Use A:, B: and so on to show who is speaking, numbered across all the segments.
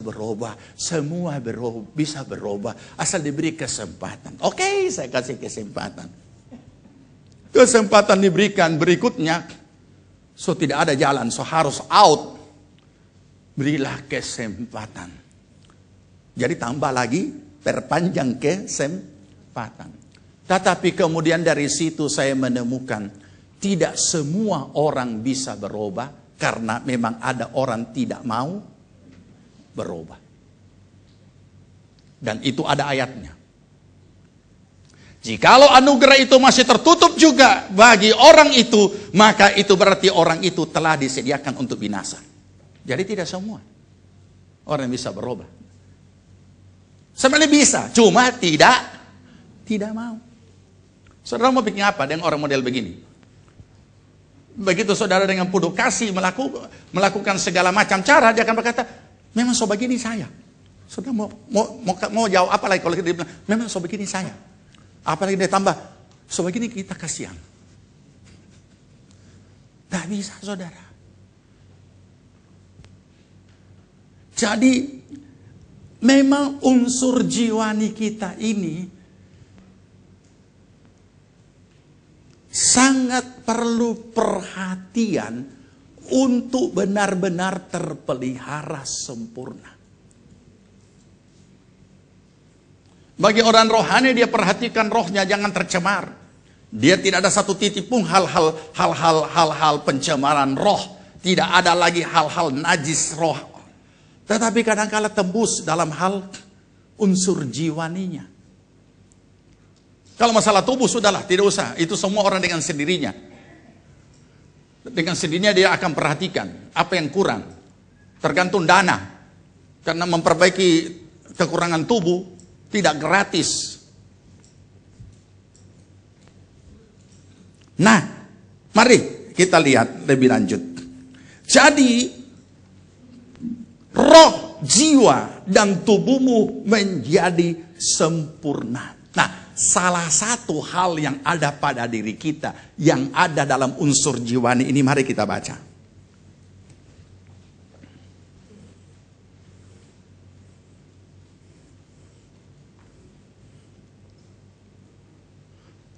A: berubah, semua bisa berubah asal diberi kesempatan. Oke, saya kasih kesempatan. Kesempatan diberikan berikutnya, so tidak ada jalan, so harus out. Berilah kesempatan. Jadi tambah lagi, perpanjang kesempatan. Tetapi kemudian dari situ saya menemukan tidak semua orang bisa berubah karena memang ada orang tidak mau berubah. Dan itu ada ayatnya. Jikalau anugerah itu masih tertutup juga bagi orang itu, maka itu berarti orang itu telah disediakan untuk binasa. Jadi tidak semua orang bisa berubah. Sebenarnya bisa, cuma tidak mau. Saudara mau bikin apa dengan orang model begini? Begitu saudara dengan penuh kasih melakukan segala macam cara, dia akan berkata, memang so begini saya. Saudara mau jawab apa lagi kalau dia bilang, memang so begini saya. Apalagi dia tambah, so begini kita kasihan. Tak bisa saudara. Jadi memang unsur jiwani kita ini sangat perlu perhatian untuk benar-benar terpelihara sempurna. Bagi orang rohani, dia perhatikan rohnya jangan tercemar. Dia tidak ada satu titik pun hal-hal pencemaran roh. Tidak ada lagi hal-hal najis roh. Tetapi kadang-kala tembus dalam hal unsur jiwaninya. Kalau masalah tubuh sudahlah, tidak usah. Itu semua orang dengan sendirinya. Dengan sendirinya dia akan perhatikan apa yang kurang. Tergantung dana. Karena memperbaiki kekurangan tubuh tidak gratis. Nah, mari kita lihat lebih lanjut. Jadi, roh, jiwa, dan tubuhmu menjadi sempurna. Nah, salah satu hal yang ada pada diri kita, yang ada dalam unsur jiwani ini, mari kita baca.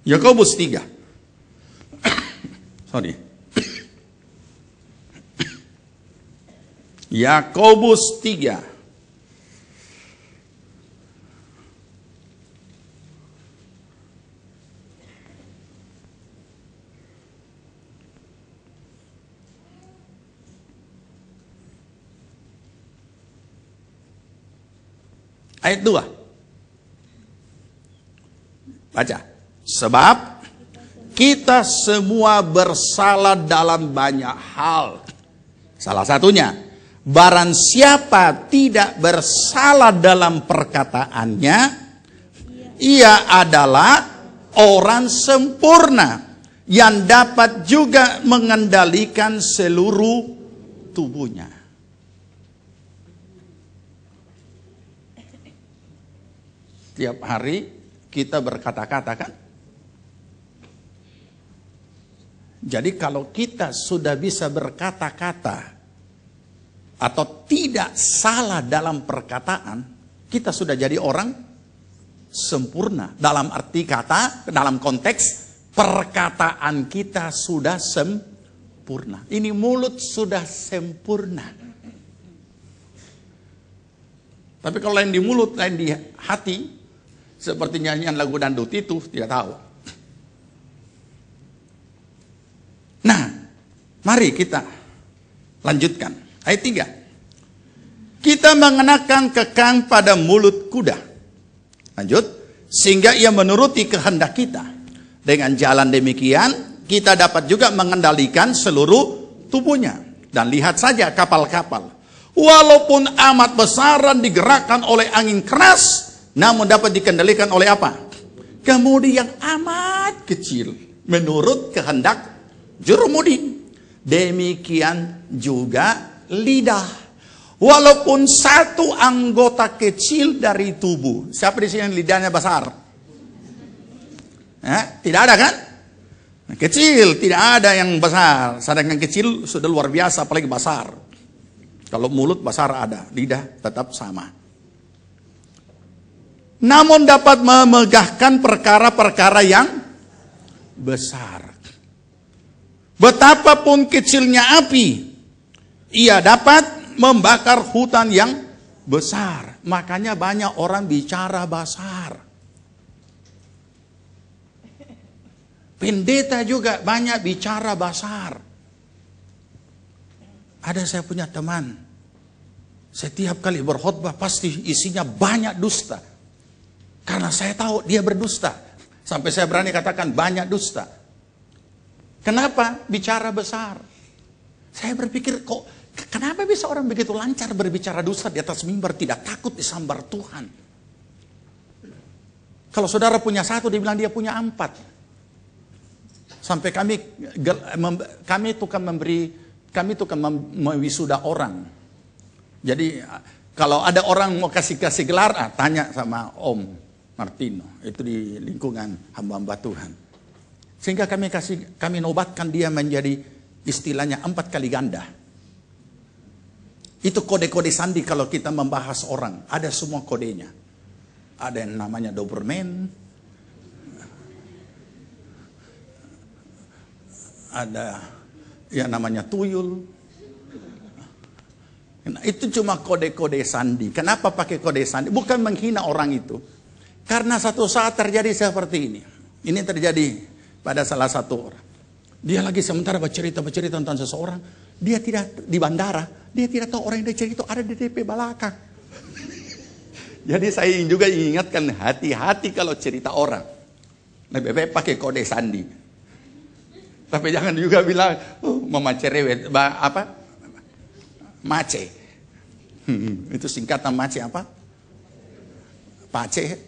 A: Yakobus 3. Sorry. Yakobus 3. Ayat 2. Baca. Sebab kita semua bersalah dalam banyak hal. Salah satunya, barang siapa tidak bersalah dalam perkataannya, ia adalah orang sempurna yang dapat juga mengendalikan seluruh tubuhnya. Tiap hari kita berkata-kata kan? Jadi kalau kita sudah bisa berkata-kata atau tidak salah dalam perkataan, kita sudah jadi orang sempurna. Dalam arti kata, dalam konteks perkataan kita sudah sempurna. Ini mulut sudah sempurna. Tapi kalau lain di mulut, lain di hati, seperti nyanyian lagu dangdut itu, tidak tahu. Nah, mari kita lanjutkan. Ayat 3. Kita mengenakan kekang pada mulut kuda. Lanjut. Sehingga ia menuruti kehendak kita. Dengan jalan demikian, kita dapat juga mengendalikan seluruh tubuhnya. Dan lihat saja kapal-kapal. Walaupun amat besar dan digerakkan oleh angin keras, namun dapat dikendalikan oleh apa? Kemudi yang amat kecil. Menurut kehendak jurumudi. Demikian juga lidah. Walaupun satu anggota kecil dari tubuh. Siapa di sini yang lidahnya besar? Tidak ada kan? Kecil, tidak ada yang besar. Sedangkan kecil sudah luar biasa, apalagi besar. Kalau mulut besar ada, lidah tetap sama. Namun dapat memegahkan perkara-perkara yang besar. Betapapun kecilnya api, ia dapat membakar hutan yang besar. Makanya banyak orang bicara besar. Pendeta juga banyak bicara besar. Ada saya punya teman, setiap kali berkhotbah pasti isinya banyak dusta. Karena saya tahu dia berdusta. Sampai saya berani katakan banyak dusta. Kenapa? Bicara besar. Saya berpikir, kok kenapa bisa orang begitu lancar berbicara dusta di atas mimbar, tidak takut disambar Tuhan? Kalau saudara punya satu, dia bilang dia punya 4. Sampai kami tukang mewisuda orang. Jadi kalau ada orang mau kasih gelar, tanya sama Om Martino. Itu di lingkungan hamba-hamba Tuhan. Sehingga kami nobatkan dia menjadi istilahnya 4 kali ganda. Itu kode-kode sandi kalau kita membahas orang. Ada semua kodenya. Ada yang namanya Doberman. Ada yang namanya tuyul. Nah, itu cuma kode-kode sandi. Kenapa pakai kode sandi? Bukan menghina orang itu. Karena satu saat terjadi seperti ini. Ini terjadi pada salah satu orang. Dia lagi sementara bercerita tentang seseorang. Dia tidak di bandara. Dia tidak tahu orang yang dia cerita ada di DP belakang. Jadi saya juga ingatkan, hati-hati kalau cerita orang. Lebih baik pakai kode sandi. Tapi jangan juga bilang, mama cerewet, apa? Mace. Itu singkatan mace apa? Pace.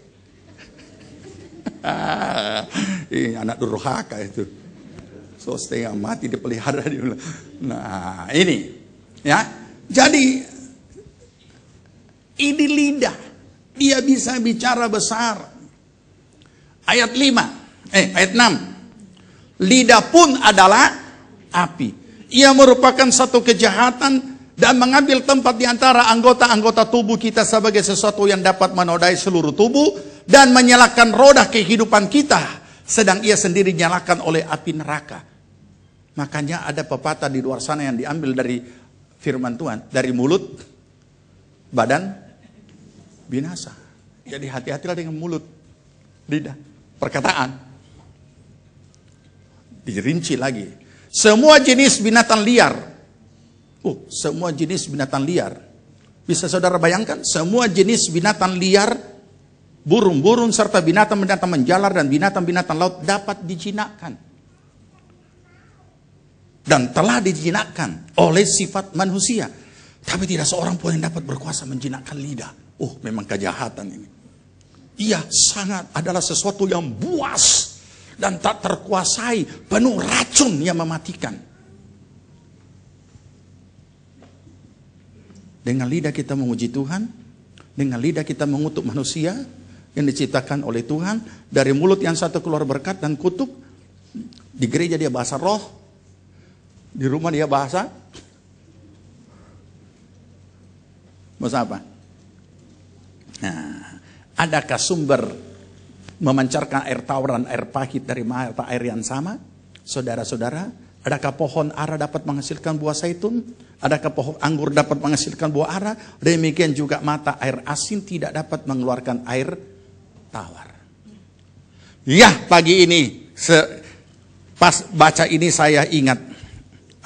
A: Anak durhaka itu. So setengah mati dipelihara. Nah ini. Ya. Jadi, ini lidah. Dia bisa bicara besar. Ayat 6. Lidah pun adalah api. Ia merupakan satu kejahatan dan mengambil tempat di antara anggota-anggota tubuh kita sebagai sesuatu yang dapat menodai seluruh tubuh dan menyalakan roda kehidupan kita, sedang ia sendiri nyalakan oleh api neraka. Makanya ada pepatah di luar sana yang diambil dari firman Tuhan, dari mulut badan binasa. Jadi hati-hatilah dengan mulut, lidah, perkataan. Dirinci lagi. Semua jenis binatang liar. Semua jenis binatang liar. Bisa saudara bayangkan? Semua jenis binatang liar, burung-burung serta binatang-binatang menjalar dan binatang-binatang laut dapat dijinakkan. Dan telah dijinakkan oleh sifat manusia. Tapi tidak seorang pun yang dapat berkuasa menjinakkan lidah. Memang kejahatan ini. Ia sangat adalah sesuatu yang buas dan tak terkuasai, penuh racun yang mematikan. Dengan lidah kita memuji Tuhan, dengan lidah kita mengutuk manusia yang diciptakan oleh Tuhan. Dari mulut yang satu keluar berkat dan kutuk. Di gereja dia bahasa roh, di rumah dia bahasa apa? Nah, adakah sumber memancarkan air tawar dan air pahit dari mata air yang sama? Saudara-saudara, adakah pohon ara dapat menghasilkan buah zaitun? Adakah pohon anggur dapat menghasilkan buah ara? Demikian juga mata air asin tidak dapat mengeluarkan air tawar. Ya, pagi ini pas baca ini saya ingat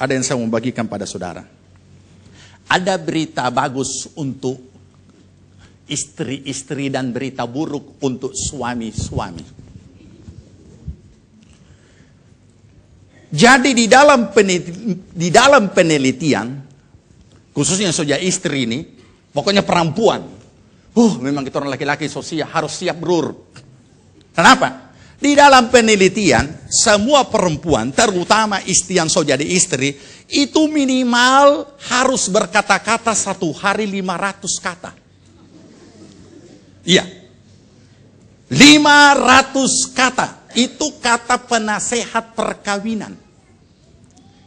A: ada yang saya mau bagikan pada saudara. Ada berita bagus untuk istri-istri dan berita buruk untuk suami-suami. Jadi di dalam penelitian, khususnya saja istri ini, pokoknya perempuan. Memang kita orang laki-laki sosial harus siap berur. Kenapa? Di dalam penelitian, semua perempuan, terutama istri yang so jadi istri, itu minimal harus berkata-kata 1 hari 500 kata. Iya. 500 kata. Itu kata penasehat perkawinan.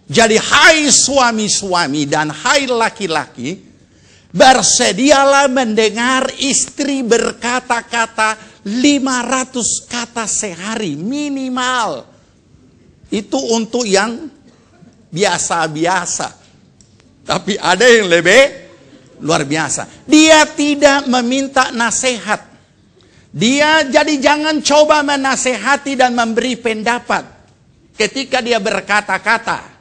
A: Jadi hai suami-suami dan hai laki-laki, bersedialah mendengar istri berkata-kata 500 kata sehari minimal. Itu untuk yang biasa-biasa. Tapi ada yang lebih luar biasa. Dia tidak meminta nasihat. Dia jadi jangan coba menasehati dan memberi pendapat. Ketika dia berkata-kata.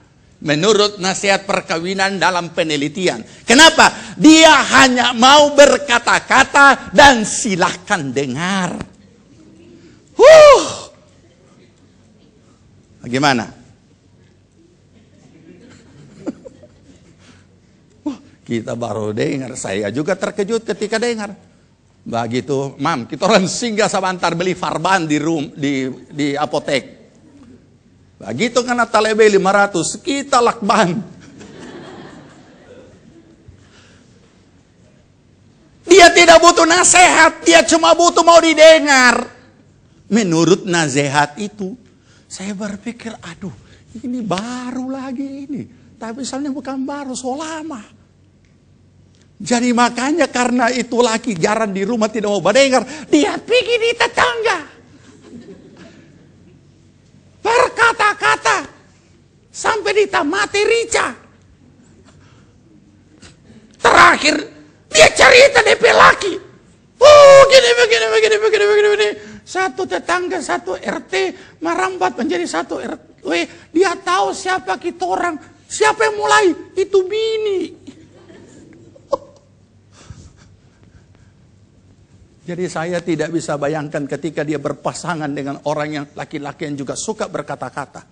A: Menurut nasihat perkawinan dalam penelitian. Kenapa? Dia hanya mau berkata-kata dan silahkan dengar. Bagaimana? Kita baru dengar. Saya juga terkejut ketika dengar. Begitu, Mam, kita orang singgah sebentar beli Farban di apotek. Begitu kena talebe 500, kita lakban. Dia tidak butuh nasihat, dia cuma butuh mau didengar. Menurut nasihat itu, saya berpikir, aduh, ini baru lagi ini. Tapi misalnya bukan baru, so lama. Jadi makanya karena itu laki jarang di rumah tidak mau mendengar, dia pergi di tetangga. Berkata-kata sampai ditamati rica. Terakhir dia cerita DP laki. Begini. Satu tetangga, satu RT merambat menjadi satu RW. Dia tahu siapa kita orang, siapa yang mulai itu bini. Jadi saya tidak bisa bayangkan ketika dia berpasangan dengan orang yang laki-laki yang juga suka berkata-kata.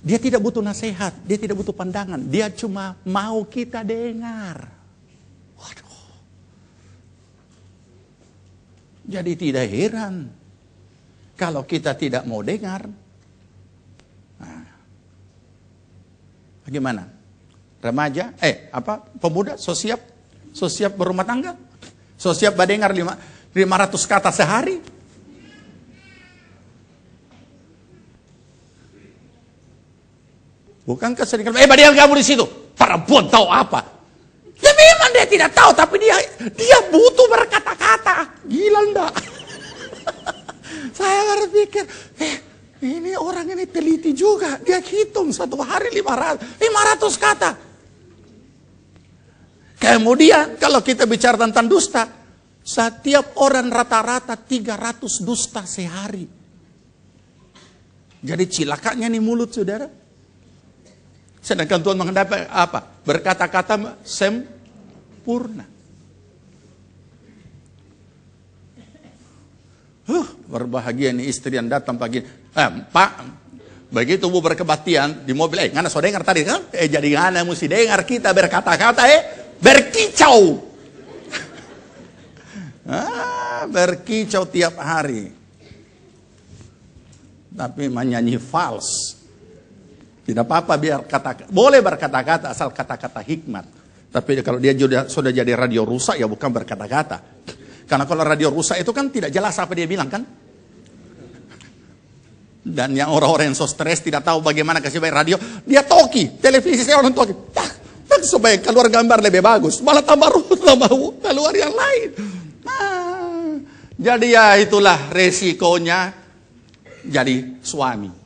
A: Dia tidak butuh nasihat, dia tidak butuh pandangan. Dia cuma mau kita dengar. Waduh. Jadi tidak heran kalau kita tidak mau dengar. Nah, bagaimana? Remaja, pemuda, so siap berumah tangga? So siap mendengar 500 kata sehari? Bukankah sering padahal kamu di situ? Perempuan tahu apa? Ya memang dia tidak tahu, tapi dia butuh berkata-kata. Gila enggak? Saya berpikir, ini orang ini teliti juga. Dia hitung satu hari 500 kata. Kemudian kalau kita bicara tentang dusta, setiap orang rata-rata 300 dusta sehari. Jadi cilakanya nih mulut saudara. Sedangkan Tuhan menghadapi apa? Berkata-kata sempurna. Berbahagia nih istri yang datang pagi. Pak, begitu bu berkebaktian di mobil. Ngana so dengar tadi kan? Jadi ngana mesti dengar kita berkata-kata berkicau. Berkicau tiap hari. Tapi menyanyi fals. Tidak apa-apa biar boleh berkata-kata asal kata-kata hikmat. Tapi kalau dia sudah jadi radio rusak ya bukan berkata-kata. Karena kalau radio rusak itu kan tidak jelas apa dia bilang kan. Dan yang orang-orang yang so stres tidak tahu bagaimana kasih baik radio, dia toki, televisi saya orang toki. Supaya keluar gambar lebih bagus, malah tambah keluar yang lain. Jadi ya itulah resikonya jadi suami.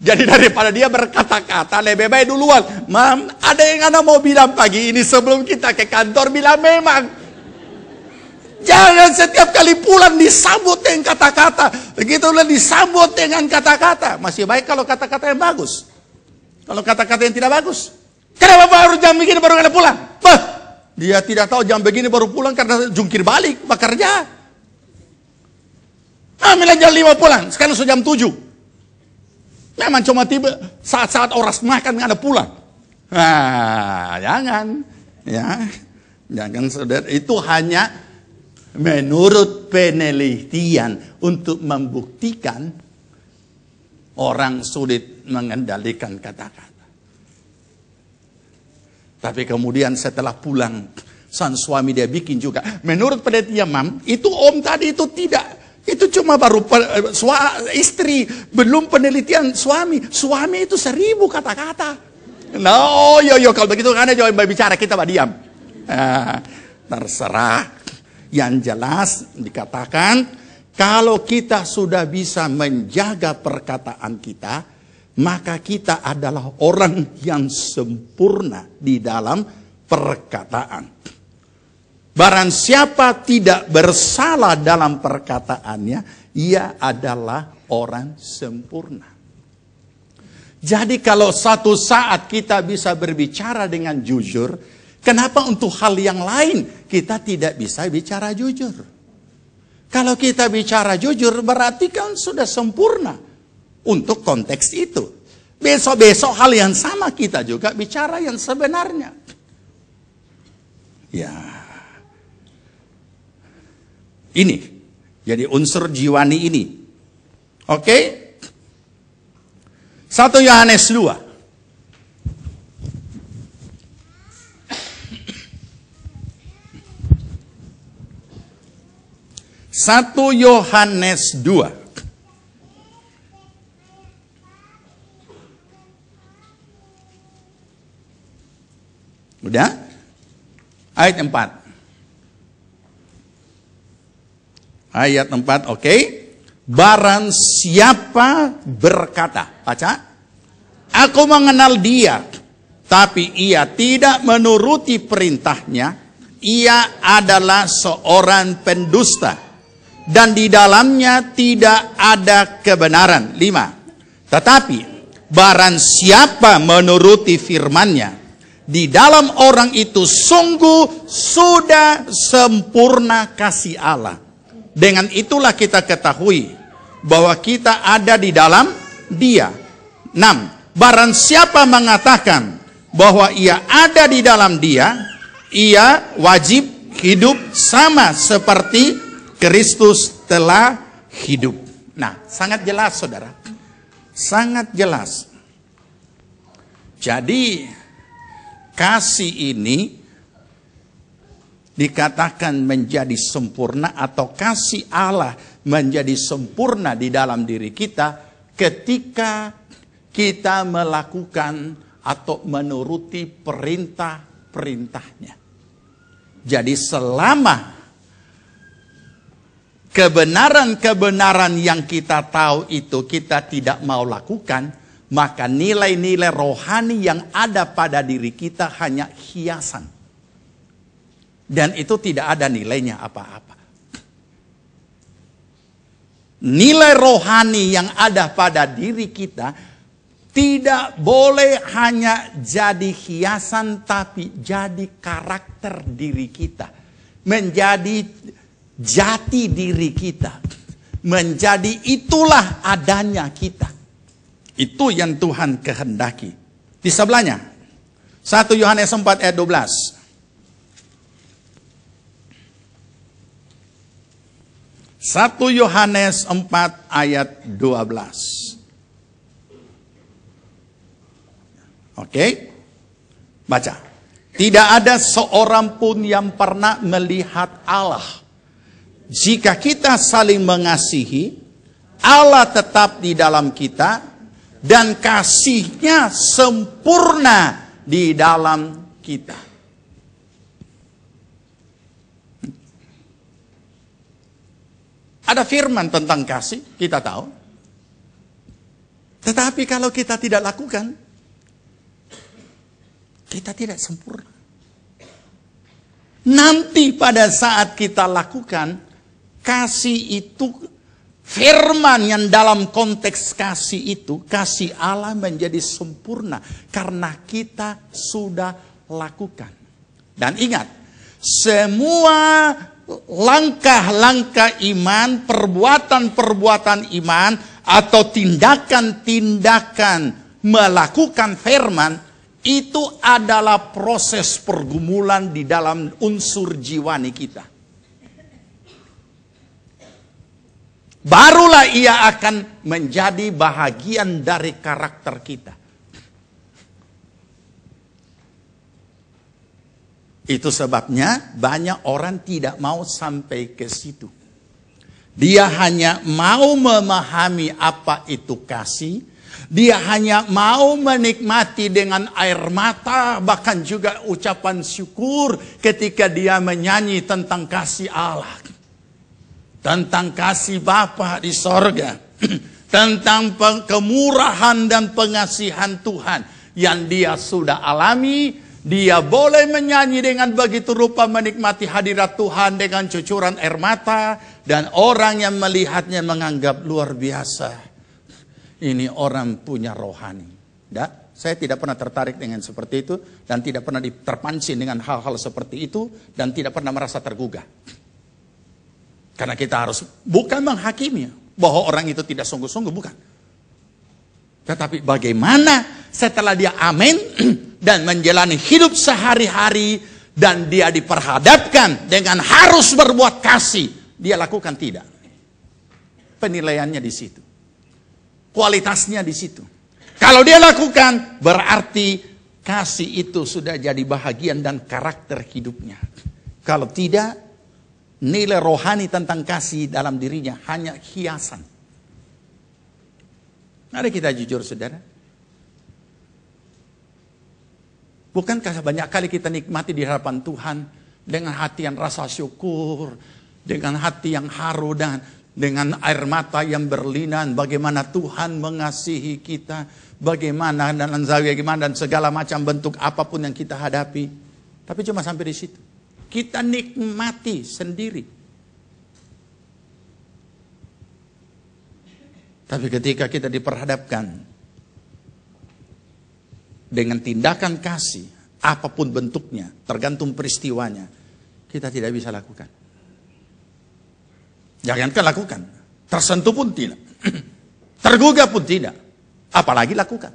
A: Jadi daripada dia berkata-kata lebih baik duluan. Mam, ada yang Anda mau bilang pagi ini sebelum kita ke kantor, bilang memang. Jangan setiap kali pulang disambut dengan kata-kata. Begitulah disambut dengan kata-kata. Masih baik kalau kata-kata yang bagus. Kalau kata-kata yang tidak bagus. Kenapa baru jam begini baru Anda pulang? Dia tidak tahu jam begini baru pulang karena jungkir balik, bekerja. Ambil jam 5 pulang, sekarang sudah jam 7. Memang cuma tiba saat-saat orang makan Anda pulang. Jangan. Ya. Jangan saudara, itu hanya menurut penelitian untuk membuktikan orang sulit mengendalikan kata-kata. Tapi kemudian setelah pulang sang suami dia bikin juga. Menurut penelitian Mam, itu om tadi itu Itu cuma baru istri, belum penelitian suami. Suami itu 1000 kata-kata. No, yo kalau begitu kan jangan bicara, kita diam. Terserah. Yang jelas dikatakan, kalau kita sudah bisa menjaga perkataan kita, maka kita adalah orang yang sempurna di dalam perkataan. Barang siapa tidak bersalah dalam perkataannya, ia adalah orang sempurna. Jadi kalau satu saat kita bisa berbicara dengan jujur, kenapa untuk hal yang lain kita tidak bisa bicara jujur? Kalau kita bicara jujur berarti kan sudah sempurna untuk konteks itu. Besok-besok hal yang sama kita juga bicara yang sebenarnya. Ya. Ini, jadi unsur jiwani ini. Oke? 1 Yohanes 2. 1 Yohanes 2. Udah? Ayat 4. Ayat 4, oke. Barang siapa berkata, baca. Aku mengenal dia, tapi ia tidak menuruti perintahnya. Ia adalah seorang pendusta, dan di dalamnya tidak ada kebenaran. 5. Tetapi barang siapa menuruti firman-Nya, di dalam orang itu sungguh sudah sempurna kasih Allah. Dengan itulah kita ketahui bahwa kita ada di dalam Dia. 6. Barang siapa mengatakan bahwa ia ada di dalam Dia, ia wajib hidup sama seperti Kristus telah hidup. Nah, sangat jelas saudara. Sangat jelas. Jadi, kasih ini dikatakan menjadi sempurna, atau kasih Allah menjadi sempurna di dalam diri kita ketika kita melakukan atau menuruti perintah-perintahnya. Jadi selama kebenaran-kebenaran yang kita tahu itu kita tidak mau lakukan, maka nilai-nilai rohani yang ada pada diri kita hanya hiasan. Dan itu tidak ada nilainya apa-apa. Nilai rohani yang ada pada diri kita tidak boleh hanya jadi hiasan, tapi jadi karakter diri kita. Menjadi jati diri kita. Menjadi itulah adanya kita. Itu yang Tuhan kehendaki. Di sebelahnya, 1 Yohanes 4 ayat 12. 1 Yohanes 4 ayat 12. Oke? Baca. Tidak ada seorang pun yang pernah melihat Allah. Jika kita saling mengasihi, Allah tetap di dalam kita, dan kasih-Nya sempurna di dalam kita. Ada firman tentang kasih, kita tahu. Tetapi kalau kita tidak lakukan, kita tidak sempurna. Nanti pada saat kita lakukan, kasih itu, firman yang dalam konteks kasih itu, kasih Allah menjadi sempurna. Karena kita sudah lakukan. Dan ingat, semua langkah-langkah iman, perbuatan-perbuatan iman, atau tindakan-tindakan melakukan firman, itu adalah proses pergumulan di dalam unsur jiwani kita. Barulah ia akan menjadi bahagian dari karakter kita. Itu sebabnya banyak orang tidak mau sampai ke situ. Dia hanya mau memahami apa itu kasih. Dia hanya mau menikmati dengan air mata, bahkan juga ucapan syukur ketika dia menyanyi tentang kasih Allah. Tentang kasih Bapa di sorga. Tentang kemurahan dan pengasihan Tuhan yang dia sudah alami. Dia boleh menyanyi dengan begitu rupa, menikmati hadirat Tuhan dengan cucuran air mata. Dan orang yang melihatnya menganggap luar biasa. Ini orang punya rohani. Saya tidak pernah tertarik dengan seperti itu. Dan tidak pernah terpancing dengan hal-hal seperti itu. Dan tidak pernah merasa tergugah. Karena kita harus bukan menghakimi bahwa orang itu tidak sungguh-sungguh, bukan. Tetapi bagaimana setelah dia amin dan menjalani hidup sehari-hari dan dia diperhadapkan dengan harus berbuat kasih, dia lakukan tidak. Penilaiannya di situ. Kualitasnya di situ. Kalau dia lakukan, berarti kasih itu sudah jadi bahagian dan karakter hidupnya. Kalau tidak, nilai rohani tentang kasih dalam dirinya hanya hiasan. Mari kita jujur, saudara. Bukankah banyak kali kita nikmati di hadapan Tuhan dengan hati yang rasa syukur, dengan hati yang haru dan dengan air mata yang berlinang, bagaimana Tuhan mengasihi kita, bagaimana dan segala macam bentuk apapun yang kita hadapi. Tapi cuma sampai di situ. Kita nikmati sendiri. Tapi ketika kita diperhadapkan dengan tindakan kasih, apapun bentuknya, tergantung peristiwanya, kita tidak bisa lakukan. Jangankan lakukan, tersentuh pun tidak, tergugah pun tidak, apalagi lakukan.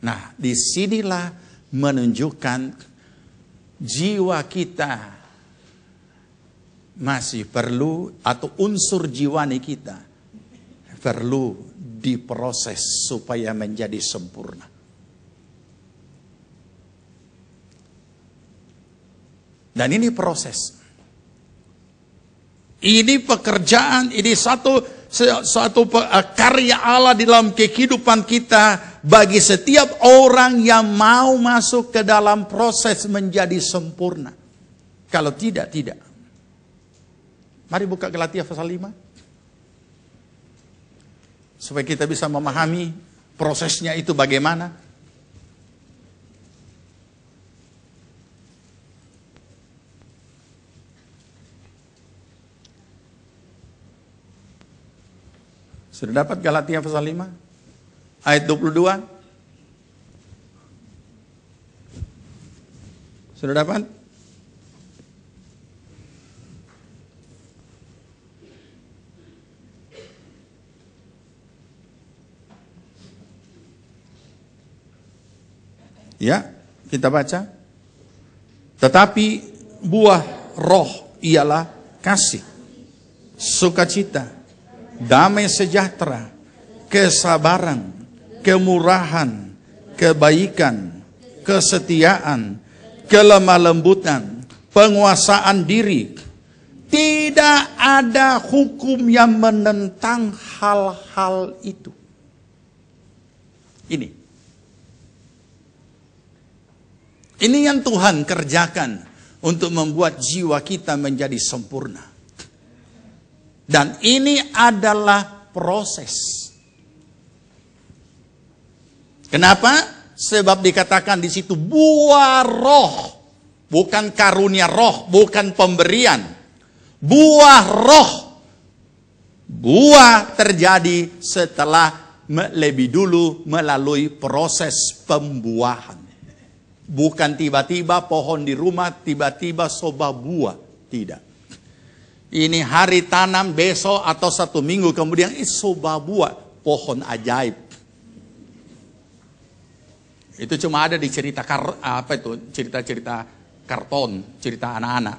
A: Nah, disinilah menunjukkan jiwa kita masih perlu, atau unsur jiwani kita perlu diproses supaya menjadi sempurna. Dan ini proses. Ini pekerjaan, ini satu karya Allah di dalam kehidupan kita bagi setiap orang yang mau masuk ke dalam proses menjadi sempurna. Kalau tidak, tidak. Mari buka Galatia pasal 5. Supaya kita bisa memahami prosesnya itu bagaimana. Sudah dapat Galatia pasal 5? Ayat 22? Sudah dapat? Ya, kita baca. Tetapi buah roh ialah kasih, sukacita, damai sejahtera, kesabaran, kemurahan, kebaikan, kesetiaan, kelemah lembutan, penguasaan diri. Tidak ada hukum yang menentang hal-hal itu. Ini yang Tuhan kerjakan untuk membuat jiwa kita menjadi sempurna. Dan ini adalah proses. Kenapa? Sebab dikatakan di situ buah roh, bukan karunia roh, bukan pemberian. Buah roh. Buah terjadi setelah lebih dulu melalui proses pembuahan. Bukan tiba-tiba pohon di rumah, tiba-tiba soba buah. Tidak. Ini hari tanam besok atau 1 minggu kemudian soba buah. Pohon ajaib. Itu cuma ada di cerita cerita-cerita karton, cerita anak-anak.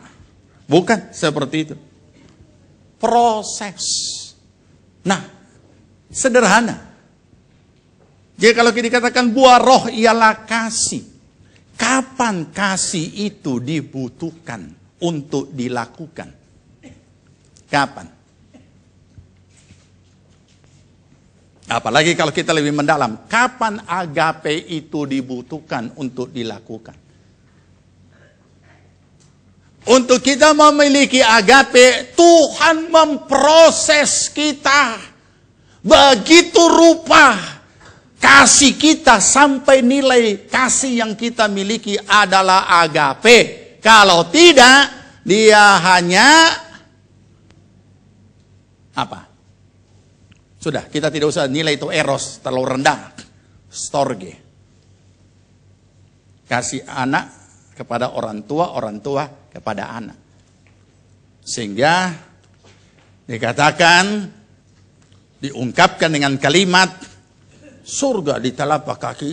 A: Bukan seperti itu. Proses. Nah, sederhana. Jadi kalau dikatakan buah roh ialah kasih. Kapan kasih itu dibutuhkan untuk dilakukan? Kapan? Apalagi kalau kita lebih mendalam, kapan agape itu dibutuhkan untuk dilakukan? Untuk kita memiliki agape, Tuhan memproses kita begitu rupa kasih kita sampai nilai kasih yang kita miliki adalah agape. Kalau tidak, dia hanya apa? Sudah, kita tidak usah nilai itu eros, terlalu rendah. Storge. Kasih anak kepada orang tua kepada anak. Sehingga dikatakan, diungkapkan dengan kalimat, surga di telapak kaki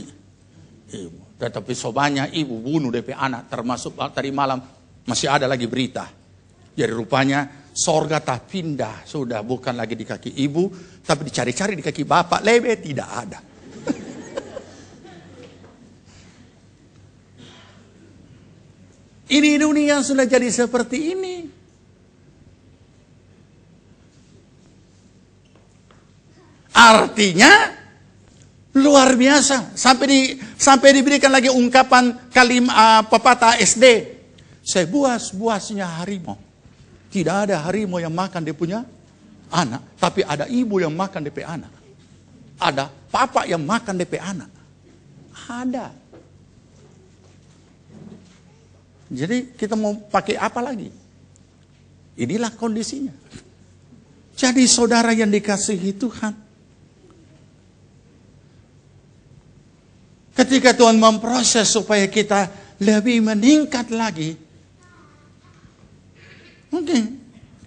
A: ibu. Tetapi sobanya ibu bunuh DP anak, termasuk tadi malam masih ada lagi berita. Jadi rupanya sorga tak pindah, sudah bukan lagi di kaki ibu, tapi dicari-cari di kaki bapak, lebe tidak ada. Ini dunia sudah jadi seperti ini. Artinya luar biasa. Sampai diberikan lagi ungkapan kalimat pepatah SD. Sebuas-buasnya harimau. Tidak ada harimau yang makan dia punya anak. Tapi ada ibu yang makan DP anak. Ada papa yang makan DP anak. Ada. Jadi kita mau pakai apa lagi? Inilah kondisinya. Jadi saudara yang dikasihi Tuhan. Ketika Tuhan memproses supaya kita lebih meningkat lagi. Mungkin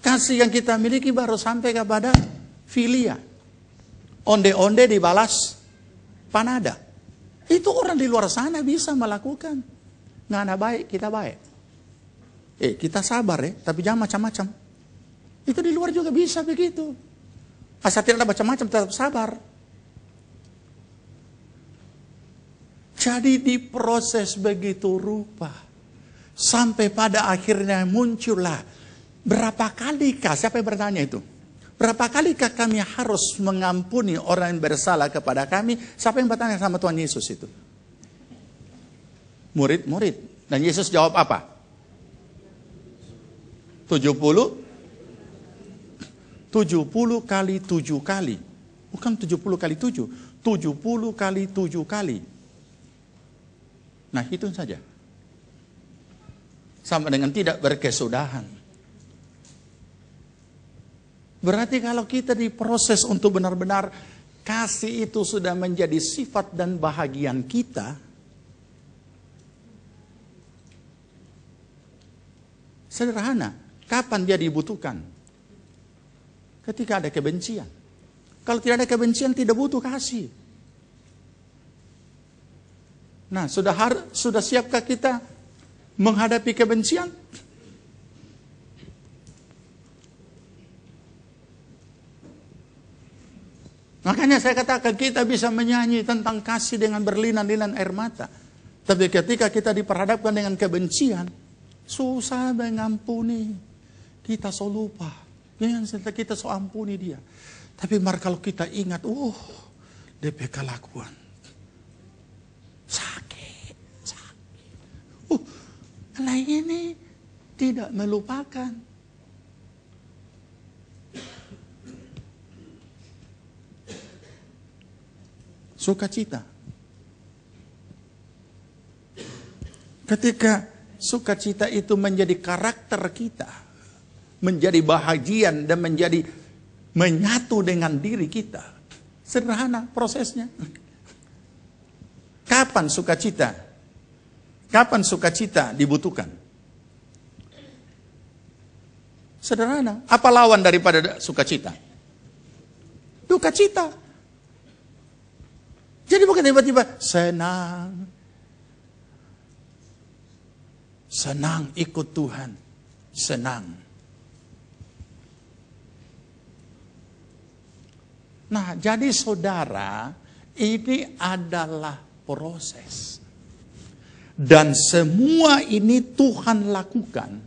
A: kasih yang kita miliki baru sampai kepada filia. Onde-onde dibalas panada. Itu orang di luar sana bisa melakukan. Ngana baik, kita baik. Kita sabar ya, tapi jangan macam-macam. Itu di luar juga bisa begitu. Asal tidak ada macam-macam, tetap sabar. Jadi diproses begitu rupa. Sampai pada akhirnya muncullah. Berapa kalikah, siapa yang bertanya itu? Berapa kalikah kami harus mengampuni orang yang bersalah kepada kami? Siapa yang bertanya sama Tuhan Yesus itu? Murid-murid. Dan Yesus jawab apa? 70 kali 7 kali. Bukan 70 kali 7. 70 kali 7 kali. Nah, hitung saja. Sama dengan tidak berkesudahan. Berarti kalau kita diproses untuk benar-benar kasih itu sudah menjadi sifat dan bahagian kita. Sederhana. Kapan dia dibutuhkan? Ketika ada kebencian. Kalau tidak ada kebencian, tidak butuh kasih. Nah, sudah siapkah kita menghadapi kebencian? Makanya saya katakan kita bisa menyanyi tentang kasih dengan berlinang-linang air mata. Tapi ketika kita diperhadapkan dengan kebencian, susah mengampuni. Kita so lupa. Kita so ampuni dia. Tapi mari kalau kita ingat, DP kelakuan. Sakit. Nah ini tidak melupakan. Sukacita. Ketika sukacita itu menjadi karakter kita, menjadi bahagian dan menjadi menyatu dengan diri kita. Sederhana prosesnya. Kapan sukacita? Kapan sukacita dibutuhkan? Sederhana. Apa lawan daripada sukacita? Duka cita. Jadi bukan tiba-tiba senang. Senang ikut Tuhan. Senang. Nah, jadi saudara, ini adalah proses. Dan semua ini Tuhan lakukan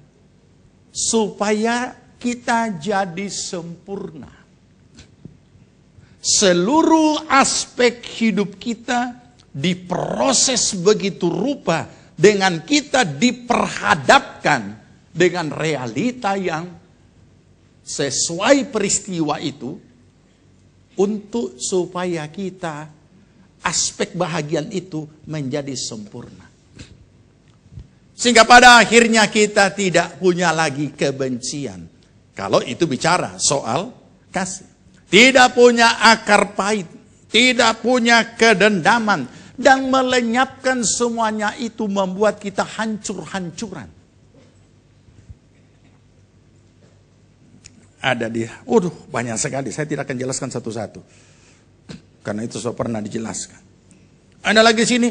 A: supaya kita jadi sempurna. Seluruh aspek hidup kita diproses begitu rupa dengan kita diperhadapkan dengan realita yang sesuai peristiwa itu untuk supaya kita aspek bahagian itu menjadi sempurna. Sehingga pada akhirnya kita tidak punya lagi kebencian. Kalau itu bicara soal kasih. Tidak punya akar pahit, tidak punya kedendaman, dan melenyapkan semuanya itu membuat kita hancur-hancuran. Ada banyak sekali, saya tidak akan jelaskan satu-satu. Karena itu sudah pernah dijelaskan. Ada lagi sini,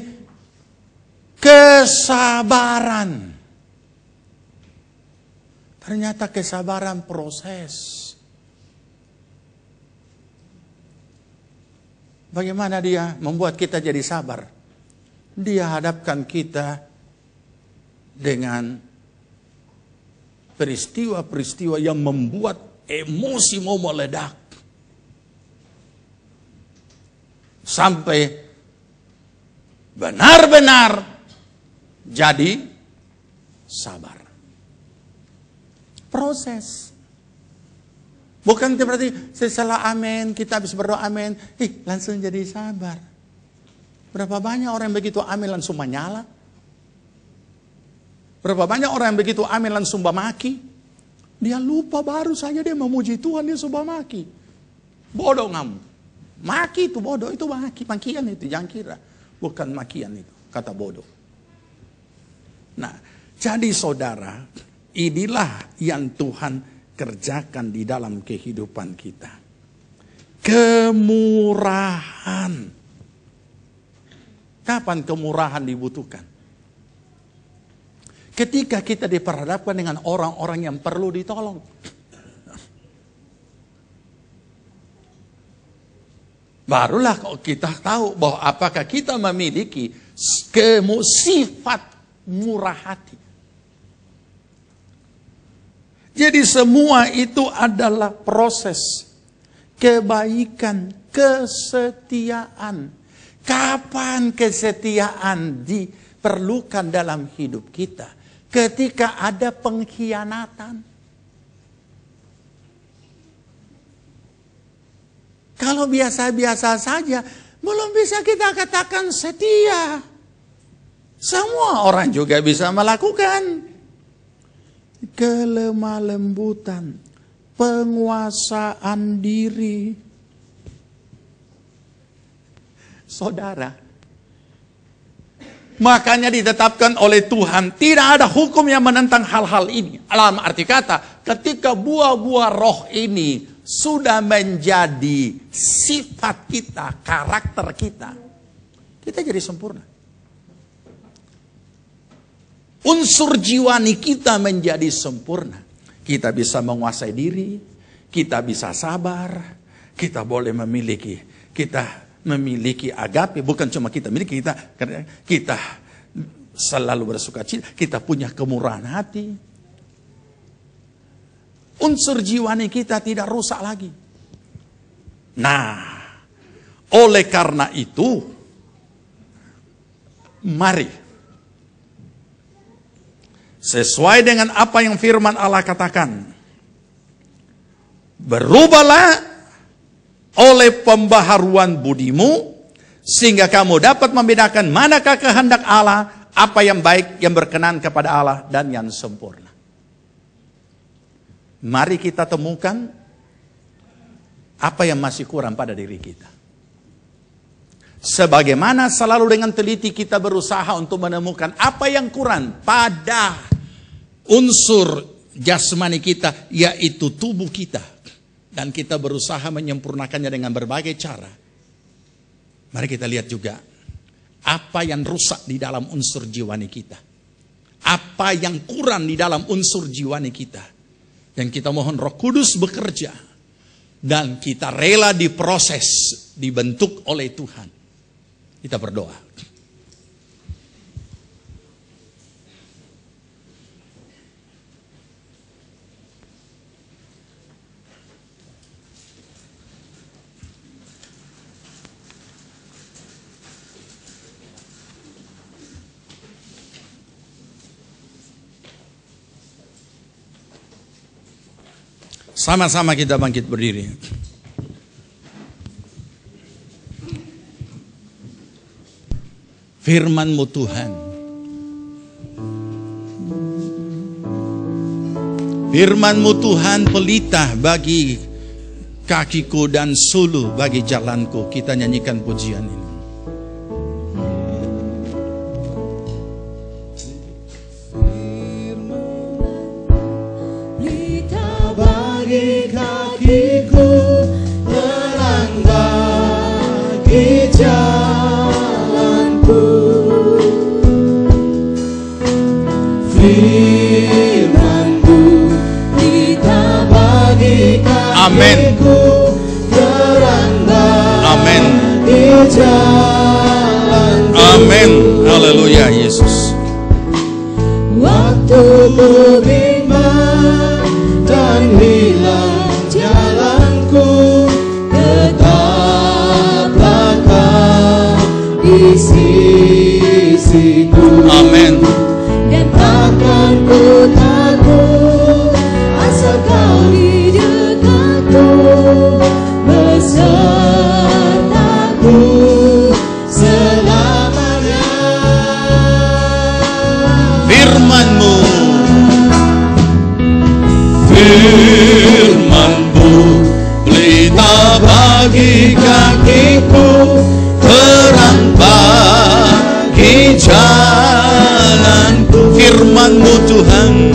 A: kesabaran. Ternyata kesabaran proses. Bagaimana dia membuat kita jadi sabar? Dia hadapkan kita dengan peristiwa-peristiwa yang membuat emosi mau meledak. Sampai benar-benar jadi sabar. Proses. Bukan berarti setelah amin, kita habis berdoa amin, langsung jadi sabar. Berapa banyak orang yang begitu amin langsung menyala? Berapa banyak orang yang begitu amin langsung maki? Dia lupa baru saja dia memuji Tuhan, dia sudah maki. Bodoh kamu. Maki itu bodoh, itu maki. Makian itu, jangan kira. Bukan makian itu, kata bodoh. Nah, jadi saudara, inilah yang Tuhan kerjakan di dalam kehidupan kita. Kemurahan. Kapan kemurahan dibutuhkan? Ketika kita diperhadapkan dengan orang-orang yang perlu ditolong. Barulah kita tahu bahwa apakah kita memiliki sifat murah hati. Jadi semua itu adalah proses kebaikan, kesetiaan. Kapan kesetiaan diperlukan dalam hidup kita? Ketika ada pengkhianatan. Kalau biasa-biasa saja, belum bisa kita katakan setia. Semua orang juga bisa melakukan. Kelemah lembutan, penguasaan diri. Saudara, makanya ditetapkan oleh Tuhan, tidak ada hukum yang menentang hal-hal ini. Dalam arti kata, ketika buah-buah roh ini sudah menjadi sifat kita, karakter kita, kita jadi sempurna. Unsur jiwani kita menjadi sempurna. Kita bisa menguasai diri, kita bisa sabar, kita boleh memiliki, kita memiliki agape, bukan cuma kita miliki, kita selalu bersuka cita, kita punya kemurahan hati. Unsur jiwani kita tidak rusak lagi. Nah, oleh karena itu, mari sesuai dengan apa yang firman Allah katakan, berubahlah oleh pembaharuan budimu, sehingga kamu dapat membedakan manakah kehendak Allah, apa yang baik, yang berkenan kepada Allah, dan yang sempurna. Mari kita temukan apa yang masih kurang pada diri kita. Sebagaimana selalu dengan teliti kita berusaha untuk menemukan apa yang kurang pada unsur jasmani kita, yaitu tubuh kita. Dan kita berusaha menyempurnakannya dengan berbagai cara. Mari kita lihat juga apa yang rusak di dalam unsur jiwani kita. Apa yang kurang di dalam unsur jiwani kita. Dan kita mohon Roh Kudus bekerja. Dan kita rela diproses, dibentuk oleh Tuhan. Kita berdoa. Sama-sama kita bangkit berdiri. Firman-Mu Tuhan. Firman-Mu Tuhan pelita bagi kakiku dan suluh bagi jalanku. Kita nyanyikan pujian ini.
B: Bagi kakiku, terang bagi jalanku. Firman-Mu pelita bagi kakiku, terang bagi jalanku.
A: Amin. Haleluya Yesus.
B: Waktu ku bimbang dan hilang jalanku, tetaplah Kau di sisiku.
A: Amin.
B: Dan takkan ku takut, asal Kau di dekatku, besertaku selamanya.
A: Firman-Mu, Firman-Mu pelita bagi kakiku, terang bagi jalanku. Firman-Mu Tuhan,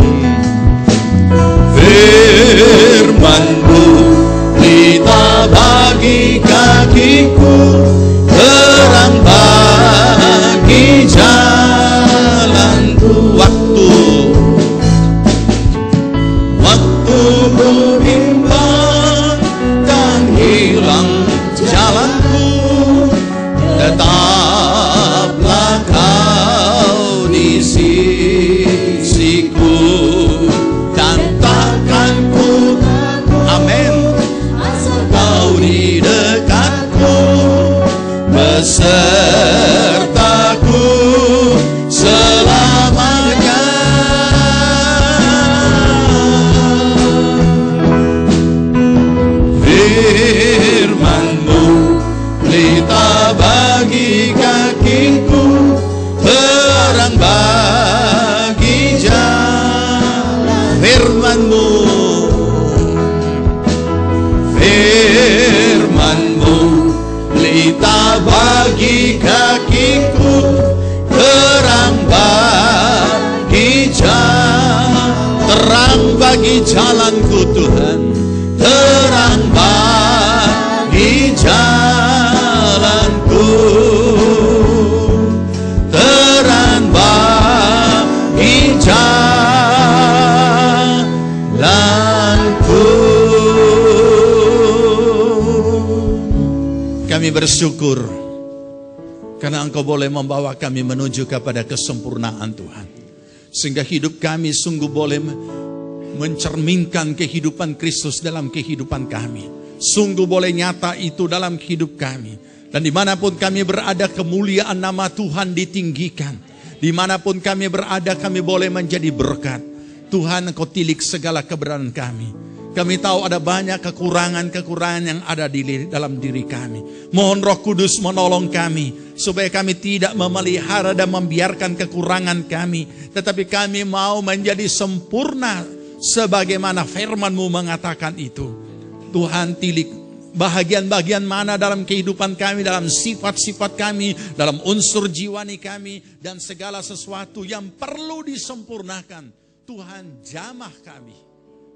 A: Firman-Mu pelita bagi kakiku, terang bagi jalanku. Waktu ku bimbang dan hilang jalanku, tetaplah Kau di sisiku. Dan takkan ku, amin, Kau di dekatku, besertaku selamanya. Firman-Mu pelita bagi kakiku, terang bagi jalan. Firman-Mu, Firman-Mu pelita bagi kakiku, terang bagi jalan. Terang bagi jalanku Tuhan, terang bagi jalanku, terang bagi jalanku. Kami bersyukur karena Engkau boleh membawa kami menuju kepada kesempurnaan Tuhan, sehingga hidup kami sungguh boleh mencerminkan kehidupan Kristus dalam kehidupan kami. Sungguh boleh nyata itu dalam hidup kami. Dan dimanapun kami berada, kemuliaan nama Tuhan ditinggikan. Dimanapun kami berada, kami boleh menjadi berkat. Tuhan, Engkau tilik segala keberadaan kami. Kami tahu ada banyak kekurangan-kekurangan yang ada di dalam diri kami. Mohon Roh Kudus menolong kami, supaya kami tidak memelihara dan membiarkan kekurangan kami, tetapi kami mau menjadi sempurna sebagaimana firman-Mu mengatakan itu. Tuhan, tilik bahagian-bahagian mana dalam kehidupan kami, dalam sifat-sifat kami, dalam unsur jiwani kami, dan segala sesuatu yang perlu disempurnakan. Tuhan, jamah kami.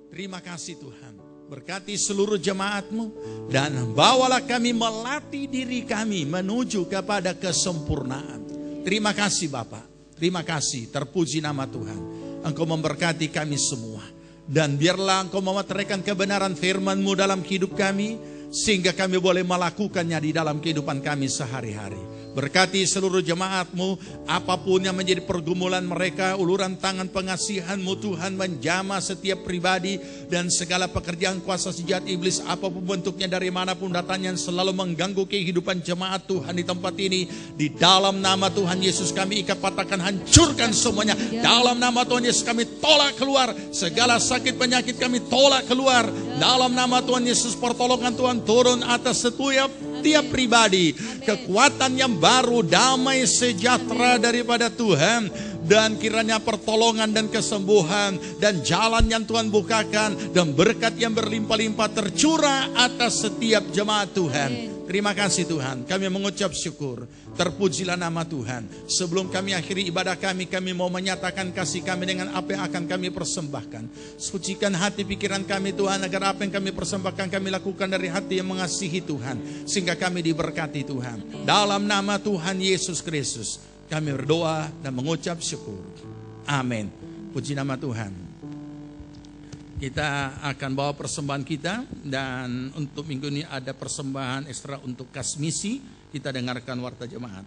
A: Terima kasih Tuhan. Berkati seluruh jemaat-Mu, dan bawalah kami melatih diri kami menuju kepada kesempurnaan. Terima kasih Bapa. Terima kasih, terpuji nama Tuhan. Engkau memberkati kami semua. Dan biarlah Engkau memeteraikan kebenaran firman-Mu dalam hidup kami, sehingga kami boleh melakukannya di dalam kehidupan kami sehari-hari. Berkati seluruh jemaat-Mu, apapun yang menjadi pergumulan mereka, uluran tangan pengasihan-Mu Tuhan menjamah setiap pribadi dan segala pekerjaan kuasa sejahat iblis apapun bentuknya dari manapun datangnya yang selalu mengganggu kehidupan jemaat Tuhan di tempat ini. Di dalam nama Tuhan Yesus kami ikat, patahkan, hancurkan semuanya. Dalam nama Tuhan Yesus kami tolak keluar segala sakit penyakit, kami tolak keluar. Dalam nama Tuhan Yesus pertolongan Tuhan turun atas setiap pribadi. Kekuatan yang baru, damai sejahtera daripada Tuhan. Dan kiranya pertolongan dan kesembuhan dan jalan yang Tuhan bukakan dan berkat yang berlimpah-limpah tercurah atas setiap jemaat Tuhan. Terima kasih Tuhan, kami mengucap syukur. Terpujilah nama Tuhan. Sebelum kami akhiri ibadah kami mau menyatakan kasih kami dengan apa yang akan kami persembahkan. Sucikan hati pikiran kami Tuhan, agar apa yang kami persembahkan kami lakukan dari hati yang mengasihi Tuhan, sehingga kami diberkati Tuhan. Dalam nama Tuhan Yesus Kristus kami berdoa dan mengucap syukur. Amin. Puji nama Tuhan. Kita akan bawa persembahan kita, dan untuk minggu ini ada persembahan ekstra untuk kas misi. Kita dengarkan warta jemaat.